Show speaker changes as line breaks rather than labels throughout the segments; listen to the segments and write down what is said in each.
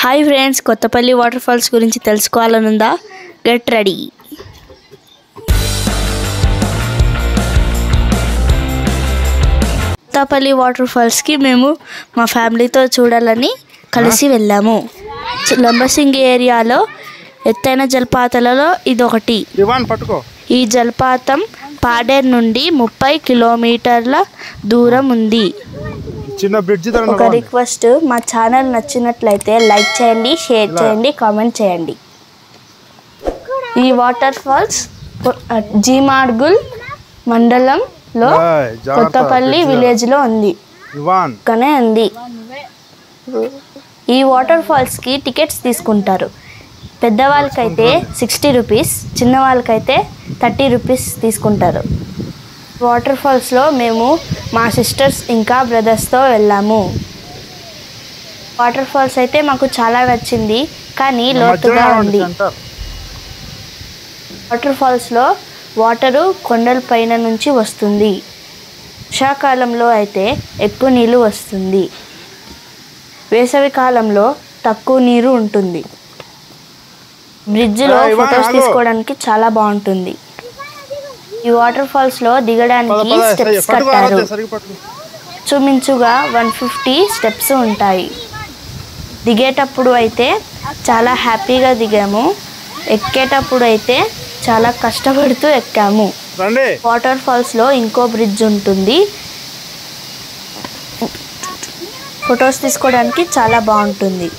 Hi friends, Kothapalli water falls గురించి తెలుసుకోవాలనుందా? Get ready. Kothapalli water ఫాల్స్కి మేము మా ఫ్యామిలీతో చూడాలని కలిసి వెళ్ళాము. లంబసింగి ఏరియాలో ఎత్తైన జలపాతాలలో ఇదొకటి. ఈ జలపాతం పాడేరు నుండి 30 కిలోమీటర్ల దూరం ఉంది. ఒక రిక్వెస్ట్, మా ఛానల్ నచ్చినట్లయితే లైక్ చేయండి, షేర్ చేయండి, కామెంట్ చేయండి. ఈ వాటర్ ఫాల్స్ జీమార్గుల్ మండలంలో కొత్తపల్లి విలేజ్లో ఉంది. ఈ వాటర్ ఫాల్స్కి టికెట్స్ తీసుకుంటారు. పెద్దవాళ్ళకైతే 60 రూపీస్, చిన్నవాళ్ళకైతే 30 రూపీస్ తీసుకుంటారు. వాటర్ ఫాల్స్లో మేము మా సిస్టర్స్ ఇంకా బ్రదర్స్తో వెళ్ళాము. వాటర్ ఫాల్స్ అయితే మాకు చాలా నచ్చింది, కానీ లోతుగా ఉంది. వాటర్ ఫాల్స్లో వాటరు కొండల పైన నుంచి వస్తుంది. వర్షాకాలంలో అయితే ఎక్కువ నీళ్ళు వస్తుంది. వేసవి కాలంలో తక్కువ నీరు ఉంటుంది. బ్రిడ్జ్లో ఫొటోస్ తీసుకోవడానికి చాలా బాగుంటుంది. ఈ వాటర్ ఫాల్స్లో దిగడానికి స్టెప్స్ కట్టారు. చుమించుగా 150 స్టెప్స్ ఉంటాయి. దిగేటప్పుడు అయితే చాలా హ్యాపీగా దిగాము. ఎక్కేటప్పుడు అయితే చాలా కష్టపడుతూ ఎక్కాము. వాటర్ ఫాల్స్లో ఇంకో బ్రిడ్జ్ ఉంటుంది. ఫొటోస్ తీసుకోవడానికి చాలా బాగుంటుంది.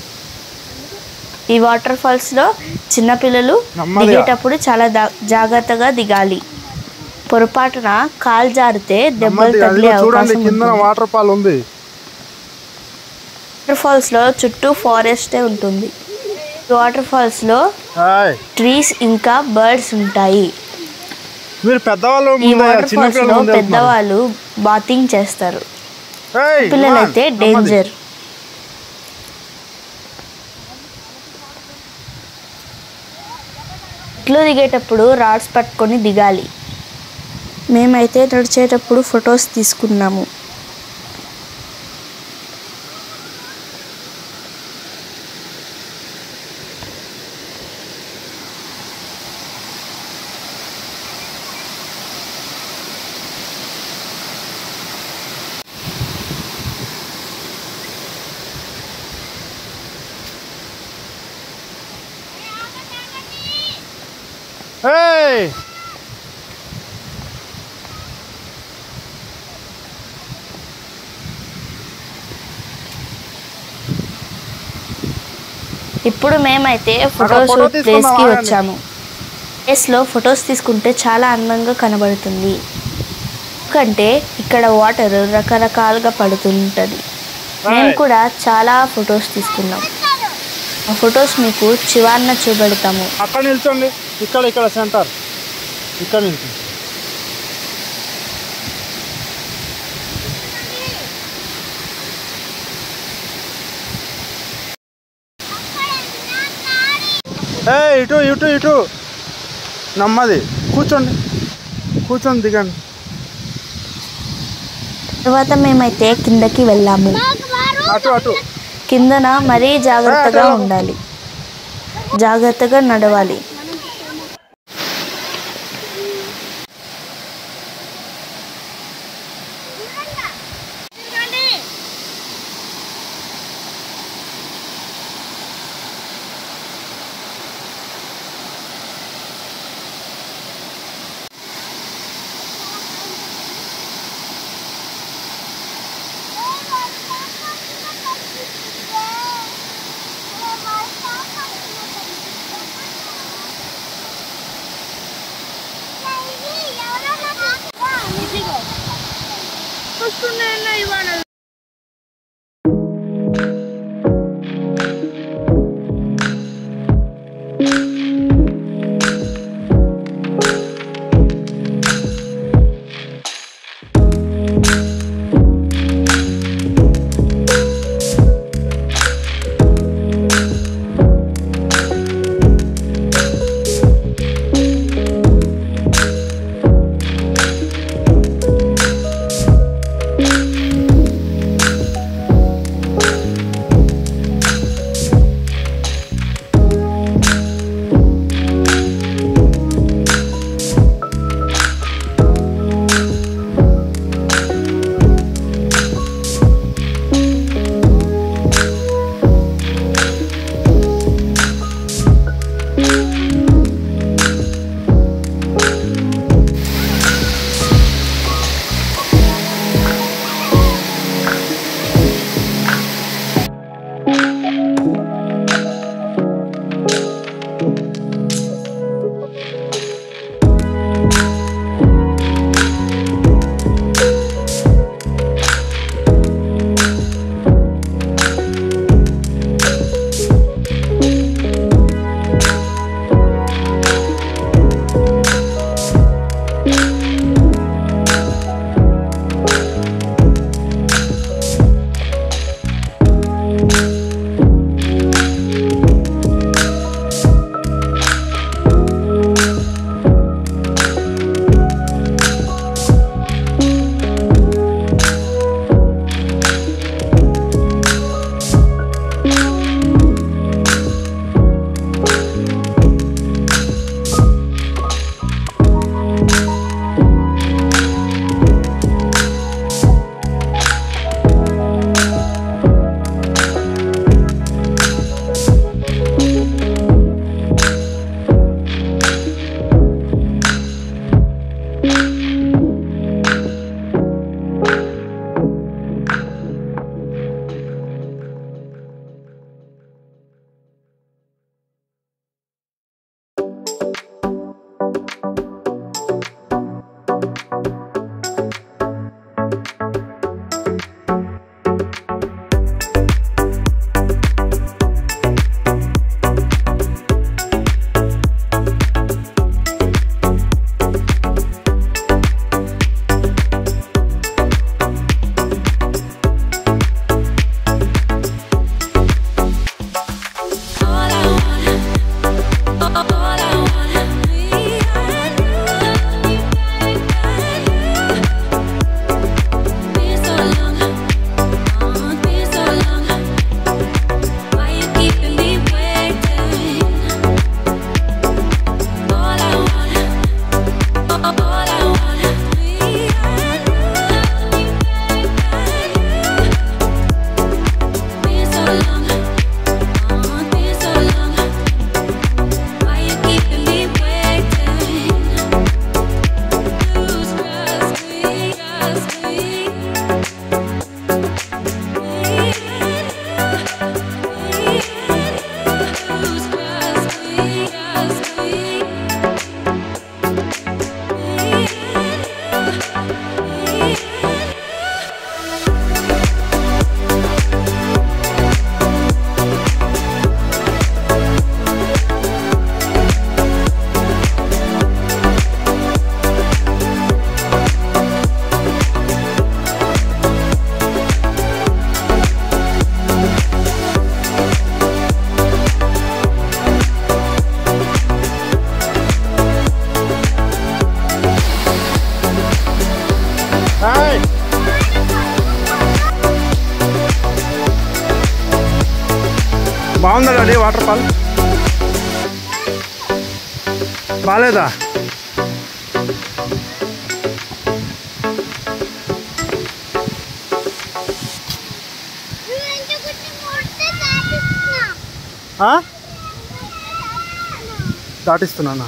ఈ వాటర్ ఫాల్స్లో చిన్నపిల్లలు దిగేటప్పుడు చాలా జాగ్రత్తగా దిగాలి. పొరపాటున కాలు జారితే దెబ్బలు తగిలే అవకాశం ఉంది. వాటర్ ఫాల్స్ లో చుట్టూ ఫారెస్టే ఉంటుంది. వాటర్ ఫాల్స్ లో ట్రీస్ ఇంకా బర్డ్స్ ఉంటాయి. ఈ వాటర్ ఫాల్స్ లో పెద్దవాళ్ళు బాతింగ్ చేస్తారు. పిల్లలైతే డేంజర్. ఇట్లు దిగేటప్పుడు రాడ్స్ పట్టుకొని దిగాలి. మేమైతే నడిచేటప్పుడు ఫొటోస్ తీసుకున్నాము. ఇప్పుడు మేమైతే ఫోటోషూట్ ప్లేస్కి వచ్చాము. ప్లేస్లో ఫొటోస్ తీసుకుంటే చాలా అందంగా కనబడుతుంది. ఎందుకంటే ఇక్కడ వాటర్ రకరకాలుగా పడుతుంటుంది. మేము కూడా చాలా ఫొటోస్ తీసుకున్నాం. ఆ ఫొటోస్ మీకు చివరన చూపెడతాము.
అక్కడ నిల్చోండి. ఇక్కడ సెంటర్ ఇక్కడ నిల్చోండి. ఇటు ఇటు ఇటు నమ్మది. కూర్చొని దిగండి.
తర్వాత మేమైతే కిందకి వెళ్ళాము. కిందన మరీ జాగ్రత్తగా ఉండాలి, జాగ్రత్తగా నడవాలి.
బాగుందా డాడీ వాటర్ ఫాల్? బాగాలేదా? దాటిస్తున్నానా?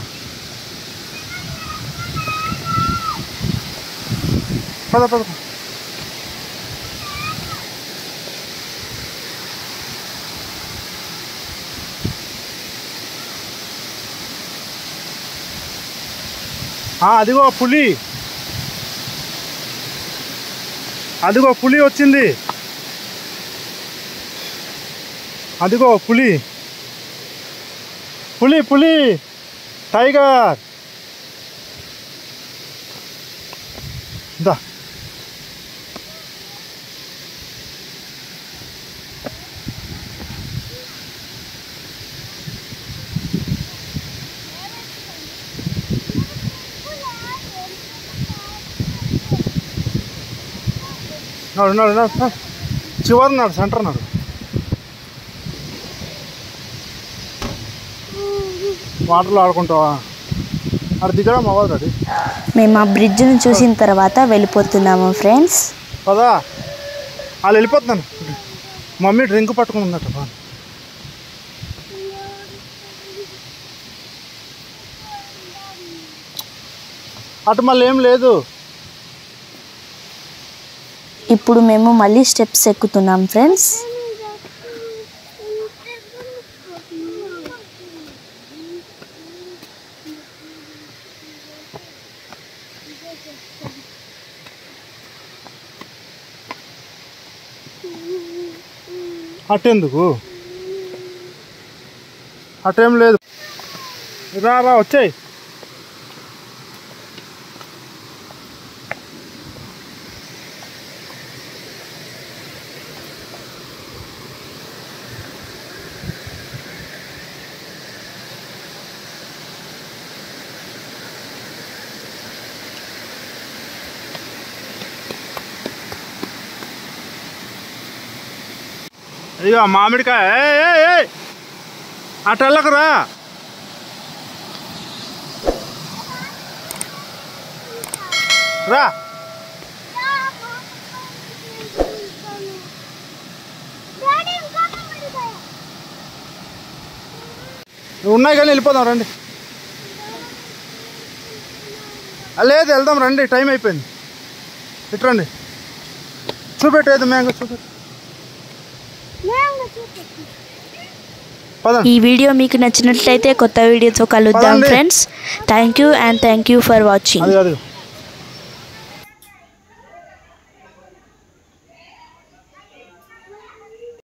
పద పద. అదిగో పులి, అదిగో పులి వచ్చింది, అదిగో పులి, పులి పులి టైగర్. దా నాడు నాడు నాడు చివరి నాడు సెంటర్ నాడు. వాటర్లో ఆడుకుంటావా? అక్కడ దిగడం అవ్వదు అది.
మేము ఆ బ్రిడ్జ్ను చూసిన తర్వాత వెళ్ళిపోతున్నాము ఫ్రెండ్స్.
పదా వాళ్ళు వెళ్ళిపోతున్నాను. మమ్మీ డ్రింక్ పట్టుకుని ఉందట. అటు మళ్ళీ ఏం లేదు.
ఇప్పుడు మేము మళ్ళీ స్టెప్స్ ఎక్కుతున్నాం ఫ్రెండ్స్.
అటెందుకు? అటేం లేదు. రా రా వచ్చాయి. ఇక మామిడికాయ అటు వెళ్ళకురా. రా ఉన్నాయి కానీ వెళ్ళిపోదాం రండి. లేదు వెళ్దాం రండి, టైం అయిపోయింది. ఇటు రండి, చూపెట్టేది మ్యాంగో చూపెట్టు.
ఈ వీడియో మీకు నచ్చినట్లయితే కొత్త వీడియోతో కలుద్దాం friends. Thank you for watching.